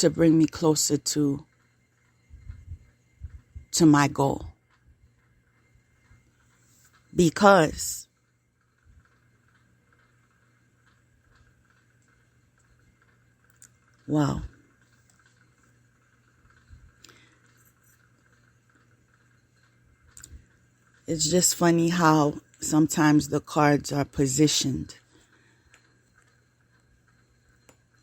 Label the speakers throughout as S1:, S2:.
S1: to bring me closer to my goal. Because wow. It's just funny how sometimes the cards are positioned.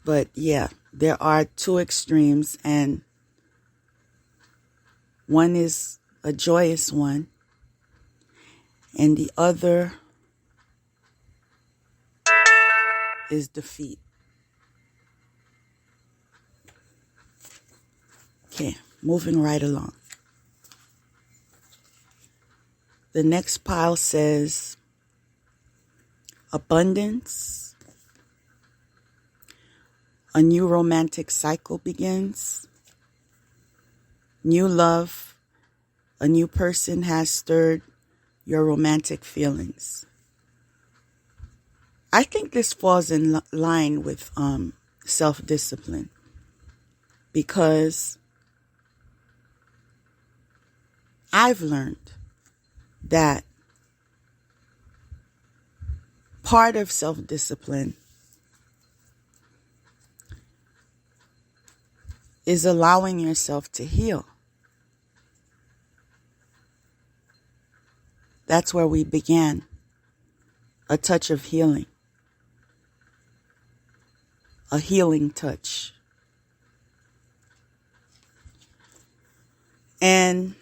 S1: But yeah, there are two extremes, and one is a joyous one, and the other is defeat. Okay, moving right along. The next pile says abundance. A new romantic cycle begins. New love. A new person has stirred your romantic feelings. I think this falls in line with self-discipline, because I've learned that part of self-discipline is allowing yourself to heal. That's where we began. A touch of healing. A healing touch. And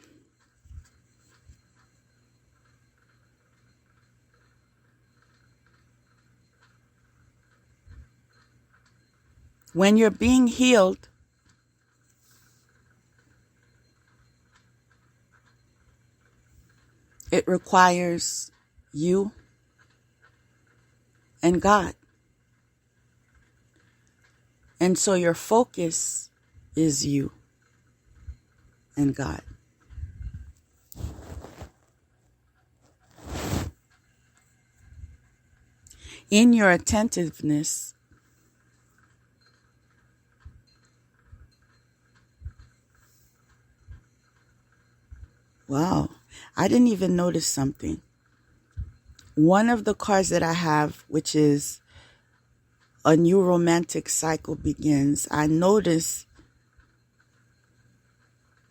S1: when you're being healed, it requires you and God. And so your focus is you and God. In your attentiveness, wow, I didn't even notice something. One of the cards that I have, which is a new romantic cycle begins, I notice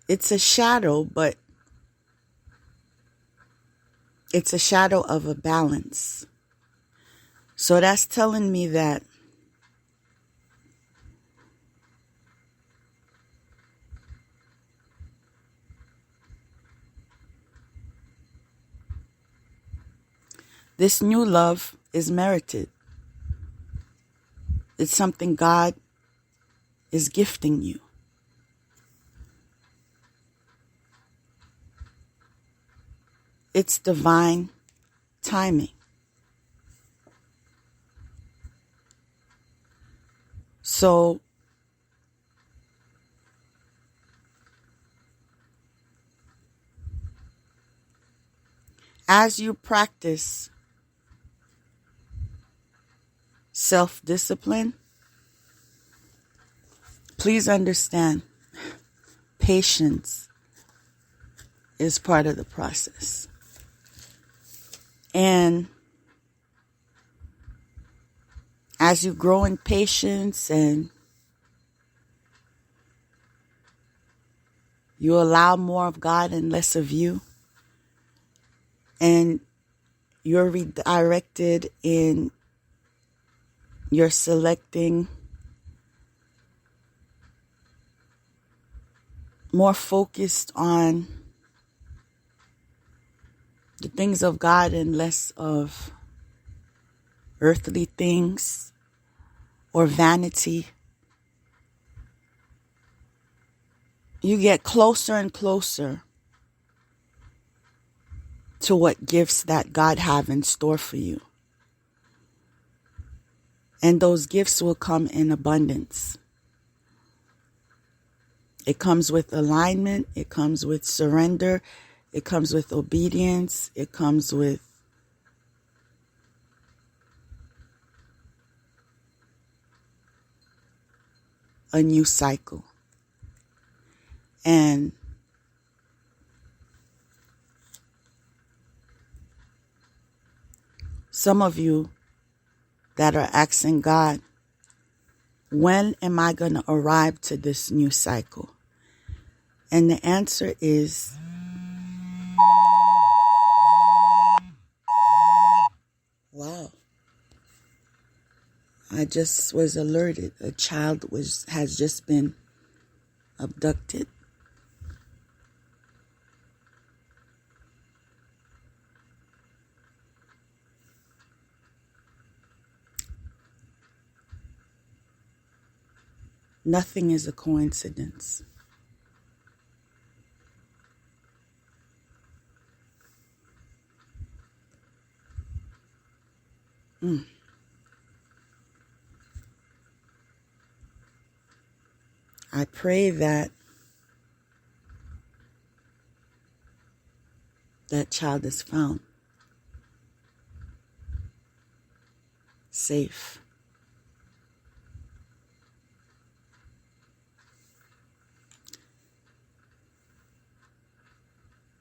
S1: it's a shadow, but it's a shadow of a balance. So that's telling me that this new love is merited. It's something God is gifting you. It's divine timing. So as you practice self-discipline, please understand, patience is part of the process. And as you grow in patience and you allow more of God and less of you, and you're redirected in your selecting more focused on the things of God and less of earthly things or vanity, you get closer and closer to what gifts that God have in store for you. And those gifts will come in abundance. It comes with alignment. It comes with surrender. It comes with obedience. It comes with a new cycle. And some of you that are asking God, when am I going to arrive to this new cycle? And the answer is, wow. I just was alerted. A child has just been abducted. Nothing is a coincidence. I pray that that child is found safe.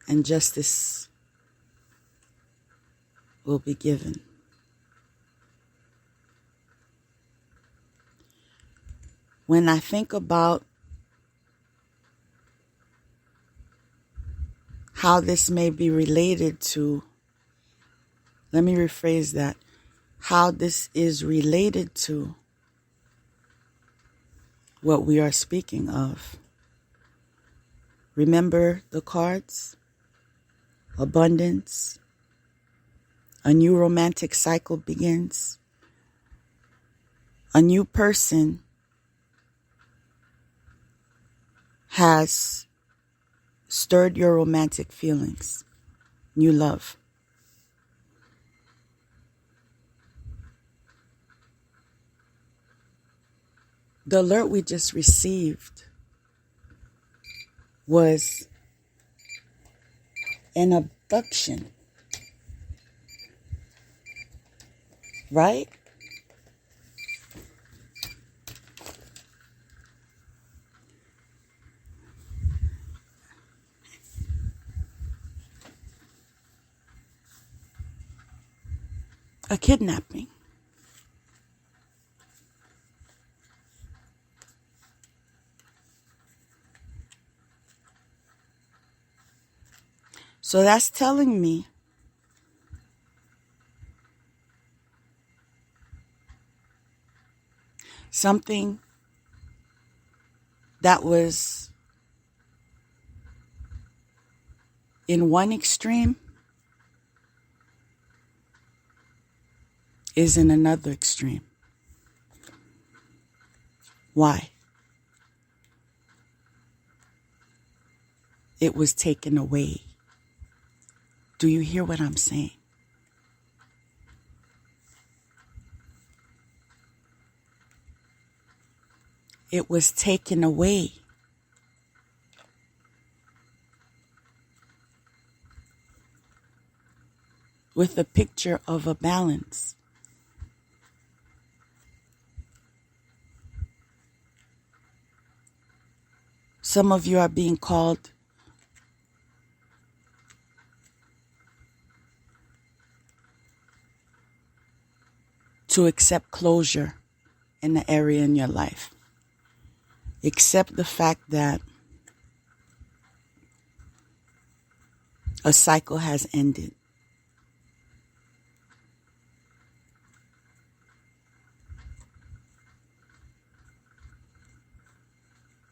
S1: And justice will be given. When I think about how this may be related to, let me rephrase that, how this is related to what we are speaking of. Remember the cards? Abundance. A new romantic cycle begins. A new person has stirred your romantic feelings. New love. The alert we just received was an abduction, right? A kidnapping. So that's telling me something that was in one extreme is in another extreme. Why? It was taken away. Do you hear what I'm saying? It was taken away. With a picture of a balance. Some of you are being called to accept closure in the area in your life. Accept the fact that a cycle has ended.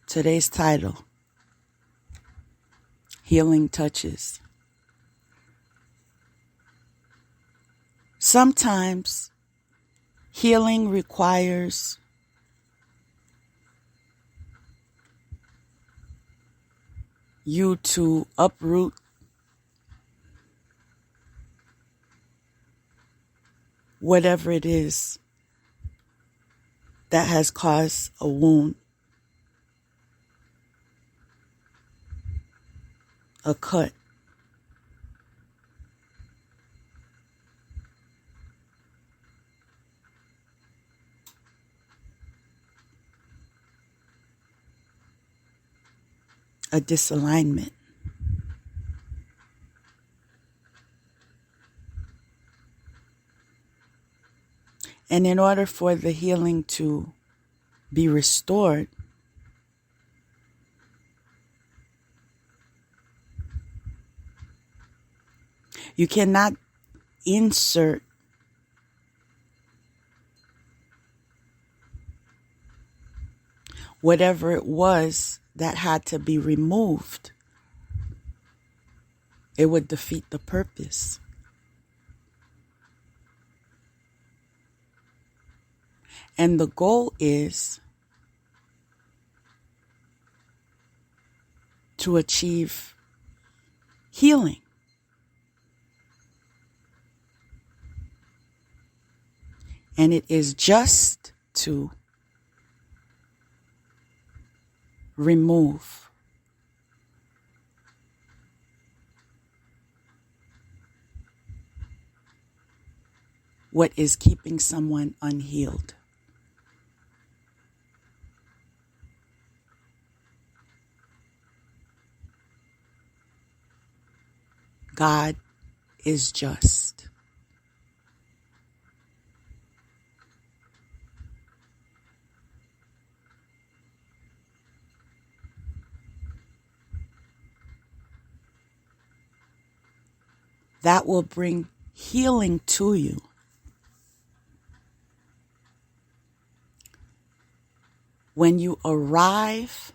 S1: Today's title, Healing Touches. Sometimes healing requires you to uproot whatever it is that has caused a wound, a cut. a disalignment. And in order for the healing to be restored, you cannot insert whatever it was that had to be removed. It would defeat the purpose. And the goal is to achieve healing. And it is just to remove what is keeping someone unhealed. God is just. That will bring healing to you. When you arrive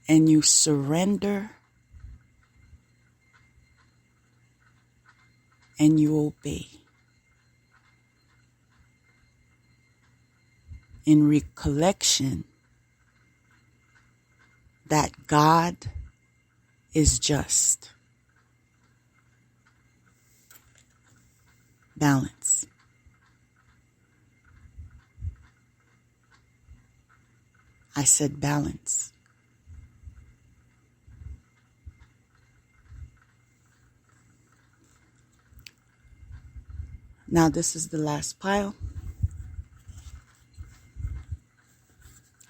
S1: and you surrender and you obey in recollection that God is just. Balance. I said balance. Now this is the last pile.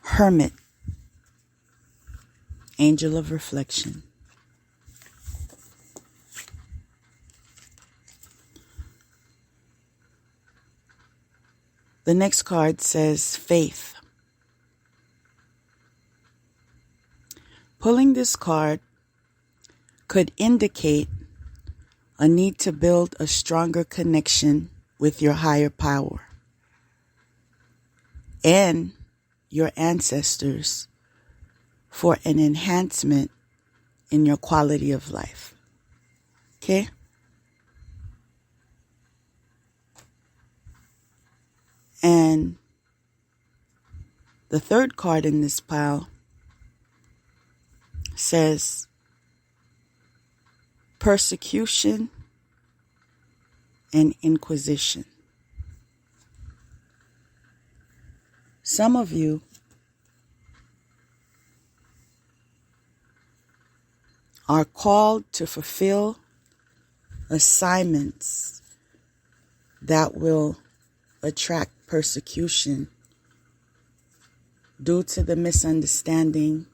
S1: Hermit. Angel of reflection. The next card says faith. Pulling this card could indicate a need to build a stronger connection with your higher power and your ancestors for an enhancement in your quality of life. Okay? And the third card in this pile says persecution and inquisition. Some of you are called to fulfill assignments that will attract persecution due to the misunderstanding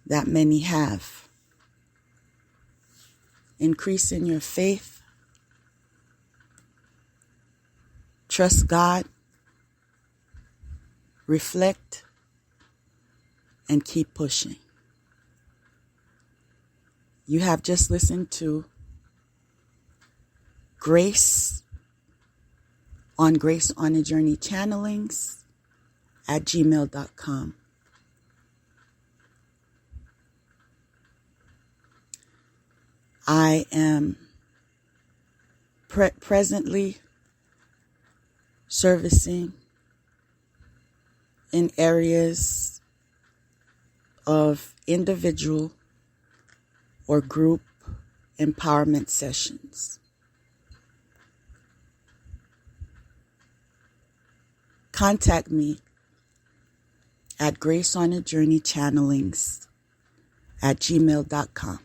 S1: that many have. Increase in your faith. Trust God. Reflect. And keep pushing. You have just listened to Grace on GraceOnAJourneyChannelings at gmail.com. I am presently servicing in areas of individual or group empowerment sessions. Contact me at GraceOnAJourneyChannelings at gmail.com.